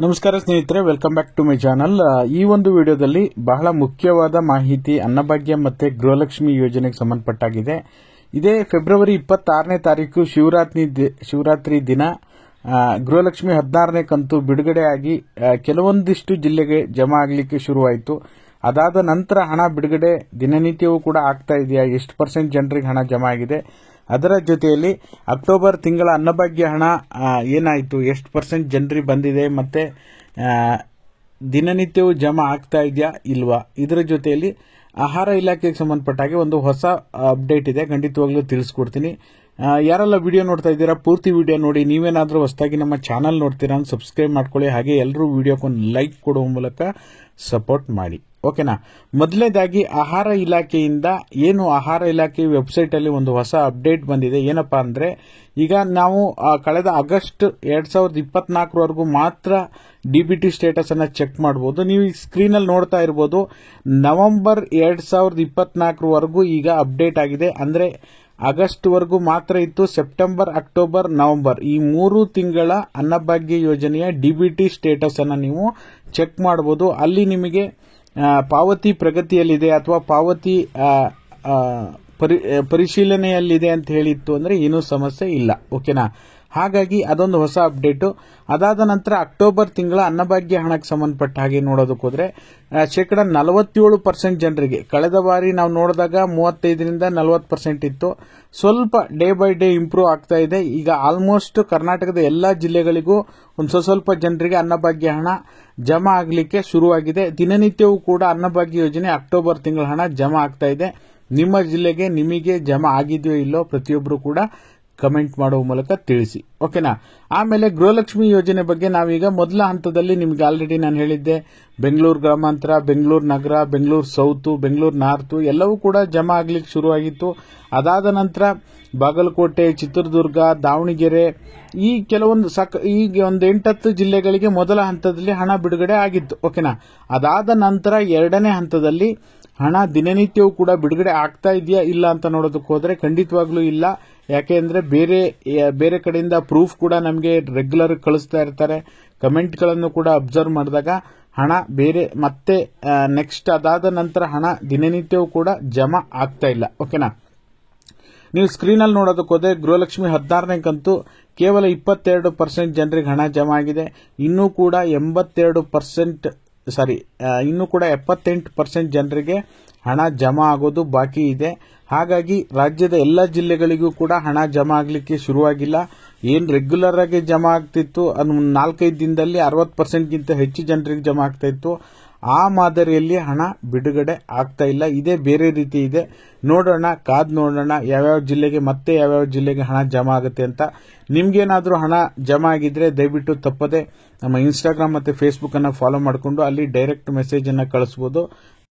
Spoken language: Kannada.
ನಮಸ್ಕಾರ ಸ್ನೇಹಿತರೆ, welcome back to my channel. ಈ ಒಂದು ವಿಡಿಯೋದಲ್ಲಿ ಬಹಳ ಮುಖ್ಯವಾದ ಮಾಹಿತಿ ಅನ್ನಭಾಗ್ಯ ಮತ್ತೆ ಗೃಹಲಕ್ಷ್ಮಿ ಯೋಜನೆಗೆ ಸಂಬಂಧಪಟ್ಟಾಗಿದೆ. ಇದೇ ಫೆಬ್ರವರಿ 26ನೇ ತಾರೀಕು ಶಿವರಾತ್ರಿ ದಿನ ಗೃಹಲಕ್ಷ್ಮಿ 16ನೇ ಕಂತು ಬಿಡುಗಡೆಯಾಗಿ ಕೆಲವೊಂದಿಷ್ಟು ಜಿಲ್ಲೆಗೆ ಜಮಾ ಆಗಲಿಕ್ಕೆ ಶುರುವಾಯಿತು. ಅದಾದ ನಂತರ ಹಣ ಬಿಡುಗಡೆ ದಿನನಿತ್ಯವೂ ಕೂಡ ಆಗ್ತಾ ಇದೆಯಾ, ಎಷ್ಟು % ಜನರಿಗೆ ಹಣ ಜಮಾ ಆಗಿದೆ, ಅದರ ಜೊತೆಯಲ್ಲಿ ಅಕ್ಟೋಬರ್ ತಿಂಗಳ ಅನ್ನಭಾಗ್ಯ ಹಣ ಏನಾಯಿತು, ಎಷ್ಟು % ಜನರಿಗೆ ಬಂದಿದೆ, ಮತ್ತೆ ದಿನನಿತ್ಯವೂ ಜಮಾ ಆಗ್ತಾ ಇದೆಯಾ ಇಲ್ವಾ, ಇದರ ಜೊತೆಯಲ್ಲಿ ಆಹಾರ ಇಲಾಖೆಗೆ ಸಂಬಂಧಪಟ್ಟ ಹಾಗೆ ಒಂದು ಹೊಸ ಅಪ್ಡೇಟ್ ಇದೆ, ಖಂಡಿತವಾಗ್ಲೂ ತಿಳಿಸ್ಕೊಡ್ತೀನಿ. ಯಾರೆಲ್ಲ ವಿಡಿಯೋ ನೋಡ್ತಾ ಇದ್ದೀರಾ ಪೂರ್ತಿ ವಿಡಿಯೋ ನೋಡಿ. ನೀವೇನಾದರೂ ಹೊಸದಾಗಿ ನಮ್ಮ ಚಾನಲ್ ನೋಡ್ತೀರಾ ಅಂತ ಸಬ್ಸ್ಕ್ರೈಬ್ ಮಾಡ್ಕೊಳ್ಳಿ. ಹಾಗೆ ಎಲ್ಲರೂ ವಿಡಿಯೋಕ್ಕೊಂದು ಲೈಕ್ ಕೊಡುವ ಮೂಲಕ ಸಪೋರ್ಟ್ ಮಾಡಿ, ಓಕೆನಾ. ಮೊದಲನೇದಾಗಿ ಆಹಾರ ಇಲಾಖೆಯಿಂದ ಆಹಾರ ಇಲಾಖೆ ವೆಬ್ಸೈಟ್ ಅಲ್ಲಿ ಒಂದು ಹೊಸ ಅಪ್ಡೇಟ್ ಬಂದಿದೆ. ಏನಪ್ಪಾ ಅಂದ್ರೆ, ಈಗ ನಾವು ಕಳೆದ ಆಗಸ್ಟ್ 2024 ಮಾತ್ರ ಡಿಬಿಟಿ ಸ್ಟೇಟಸ್ ಅನ್ನ ಚೆಕ್ ಮಾಡಬಹುದು. ನೀವು ಈ ಸ್ಕ್ರೀನ್ ಅಲ್ಲಿ ನೋಡ್ತಾ ಇರಬಹುದು, ನವೆಂಬರ್ 2024 ಈಗ ಅಪ್ಡೇಟ್ ಆಗಿದೆ. ಅಂದ್ರೆ ಆಗಸ್ಟ್ ವರೆಗೂ ಮಾತ್ರ ಇತ್ತು. ಸೆಪ್ಟೆಂಬರ್, ಅಕ್ಟೋಬರ್, ನವೆಂಬರ್ ಈ 3 ತಿಂಗಳ ಅನ್ನಭಾಗ್ಯ ಯೋಜನೆಯ ಡಿಬಿಟಿ ಸ್ಟೇಟಸ್ ಅನ್ನ ನೀವು ಚೆಕ್ ಮಾಡಬಹುದು. ಅಲ್ಲಿ ನಿಮಗೆ ಪಾವತಿ ಪ್ರಗತಿಯಲ್ಲಿದೆ ಅಥವಾ ಪಾವತಿ ಪರಿಶೀಲನೆಯಲ್ಲಿದೆ ಅಂತ ಹೇಳಿತ್ತು ಅಂದ್ರೆ ಏನೂ ಸಮಸ್ಯೆ ಇಲ್ಲ, ಓಕೆನಾ. ಹಾಗಾಗಿ ಅದೊಂದು ಹೊಸ ಅಪ್ಡೇಟ್. ಅದಾದ ನಂತರ ಅಕ್ಟೋಬರ್ ತಿಂಗಳ ಅನ್ನಭಾಗ್ಯ ಹಣಕ್ಕೆ ಸಂಬಂಧಪಟ್ಟ ಹಾಗೆ ನೋಡೋದಕ್ಕೆ ಹೋದ್ರೆ 47% ಜನರಿಗೆ, ಕಳೆದ ಬಾರಿ ನಾವು ನೋಡಿದಾಗ 35ರಿಂದ 40% ಇತ್ತು. ಸ್ವಲ್ಪ ಡೇ ಬೈ ಡೇ ಇಂಪ್ರೂವ್ ಆಗ್ತಾ ಇದೆ. ಈಗ ಆಲ್ಮೋಸ್ಟ್ ಕರ್ನಾಟಕದ ಎಲ್ಲಾ ಜಿಲ್ಲೆಗಳಿಗೂ ಒಂದು ಸ್ವಲ್ಪ ಜನರಿಗೆ ಅನ್ನಭಾಗ್ಯ ಹಣ ಜಮಾ ಆಗಲಿಕ್ಕೆ ಶುರುವಾಗಿದೆ. ದಿನನಿತ್ಯವೂ ಕೂಡ ಅನ್ನಭಾಗ್ಯ ಯೋಜನೆ ಅಕ್ಟೋಬರ್ ತಿಂಗಳ ಹಣ ಜಮಾ ಆಗ್ತಾ ಇದೆ. ನಿಮ್ಮ ಜಿಲ್ಲೆಗೆ ನಿಮಗೆ ಜಮಾ ಆಗಿದೆಯೋ ಇಲ್ಲೋ ಪ್ರತಿಯೊಬ್ಬರು ಕೂಡ ಕಮೆಂಟ್ ಮಾಡುವ ಮೂಲಕ ತಿಳಿಸಿ, ಓಕೆನಾ. ಆಮೇಲೆ ಗೃಹಲಕ್ಷ್ಮಿ ಯೋಜನೆ ಬಗ್ಗೆ ನಾವೀಗ ಮೊದಲ ಹಂತದಲ್ಲಿ ನಿಮ್ಗೆ ಆಲ್ರೆಡಿ ನಾನು ಹೇಳಿದ್ದೆ. ಬೆಂಗಳೂರು ಗ್ರಾಮಾಂತರ, ಬೆಂಗಳೂರು ನಗರ, ಬೆಂಗಳೂರು ಸೌತ್, ಬೆಂಗಳೂರು ನಾರ್ತ್ ಎಲ್ಲವೂ ಕೂಡ ಜಮಾ ಆಗ್ಲಿಕ್ಕೆ ಶುರುವಾಗಿತ್ತು. ಅದಾದ ನಂತರ ಬಾಗಲಕೋಟೆ, ಚಿತ್ರದುರ್ಗ, ದಾವಣಗೆರೆ ಈ ಕೆಲವೊಂದು ಈಗ ಒಂದು 8-10 ಜಿಲ್ಲೆಗಳಿಗೆ ಮೊದಲ ಹಂತದಲ್ಲಿ ಹಣ ಬಿಡುಗಡೆ ಆಗಿತ್ತು, ಓಕೆನಾ. ಅದಾದ ನಂತರ ಎರಡನೇ ಹಂತದಲ್ಲಿ ಹಣ ದಿನನಿತ್ಯವೂ ಕೂಡ ಬಿಡುಗಡೆ ಆಗ್ತಾ ಇದೆಯಾ ಇಲ್ಲ ಅಂತ ನೋಡೋದಕ್ಕೆ ಹೋದ್ರೆ ಖಂಡಿತವಾಗ್ಲೂ ಇಲ್ಲ. ಯಾಕೆಂದ್ರೆ ಬೇರೆ ಕಡೆಯಿಂದ ಪ್ರೂಫ್ ಕೂಡ ನಮಗೆ ರೆಗ್ಯುಲರ್ ಕಳಿಸ್ತಾ ಇರ್ತಾರೆ. ಕಮೆಂಟ್ಗಳನ್ನು ಕೂಡ ಅಬ್ಸರ್ವ್ ಮಾಡಿದಾಗ ಹಣ ಮತ್ತೆ ನೆಕ್ಸ್ಟ್ ಅದಾದ ನಂತರ ಹಣ ದಿನನಿತ್ಯವೂ ಕೂಡ ಜಮಾ ಆಗ್ತಾ ಇಲ್ಲ, ಓಕೆನಾ. ನೀವು ಸ್ಕ್ರೀನ್ ಅಲ್ಲಿ ನೋಡೋದಕ್ಕೆ ಹೋದ್ರೆ ಗೃಹಲಕ್ಷ್ಮಿ 16ನೇ ಕಂತು ಕೇವಲ 22% ಜನರಿಗೆ ಹಣ ಜಮಾ ಆಗಿದೆ. ಇನ್ನೂ ಕೂಡ 78% ಜನರಿಗೆ ಹಣ ಜಮಾ ಆಗೋದು ಬಾಕಿ ಇದೆ. ಹಾಗಾಗಿ ರಾಜ್ಯದ ಎಲ್ಲ ಜಿಲ್ಲೆಗಳಿಗೂ ಕೂಡ ಹಣ ಜಮಾ ಆಗಲಿಕ್ಕೆ ಶುರುವಾಗಿಲ್ಲ. ಏನ್ ರೆಗ್ಯುಲರ್ ಆಗಿ ಜಮಾ ಆಗ್ತಿತ್ತು ಅದು 4-5 ದಿನದಲ್ಲಿ 60%ಗಿಂತ ಹೆಚ್ಚು ಜನರಿಗೆ ಜಮಾ ಆಗ್ತಾ ಇತ್ತು. ಆ ಮಾದರಿಯಲ್ಲಿ ಹಣ ಬಿಡುಗಡೆ ಆಗ್ತಾ ಇಲ್ಲ. ಇದೇ ಬೇರೆ ರೀತಿ ಇದೆ. ನೋಡೋಣ, ಕಾದ್ ನೋಡೋಣ ಯಾವ್ಯಾವ ಜಿಲ್ಲೆಗೆ ಹಣ ಜಮಾ ಆಗುತ್ತೆ ಅಂತ. ನಿಮ್ಗೇನಾದ್ರೂ ಹಣ ಜಮಾ ಆಗಿದ್ರೆ ದಯವಿಟ್ಟು ತಪ್ಪದೆ ನಮ್ಮ ಇನ್ಸ್ಟಾಗ್ರಾಮ್ ಮತ್ತೆ ಫೇಸ್ಬುಕ್ ಅನ್ನ ಫಾಲೋ ಮಾಡಿಕೊಂಡು ಅಲ್ಲಿ ಡೈರೆಕ್ಟ್ ಮೆಸೇಜ್ ಅನ್ನ ಕಳಿಸಬಹುದು.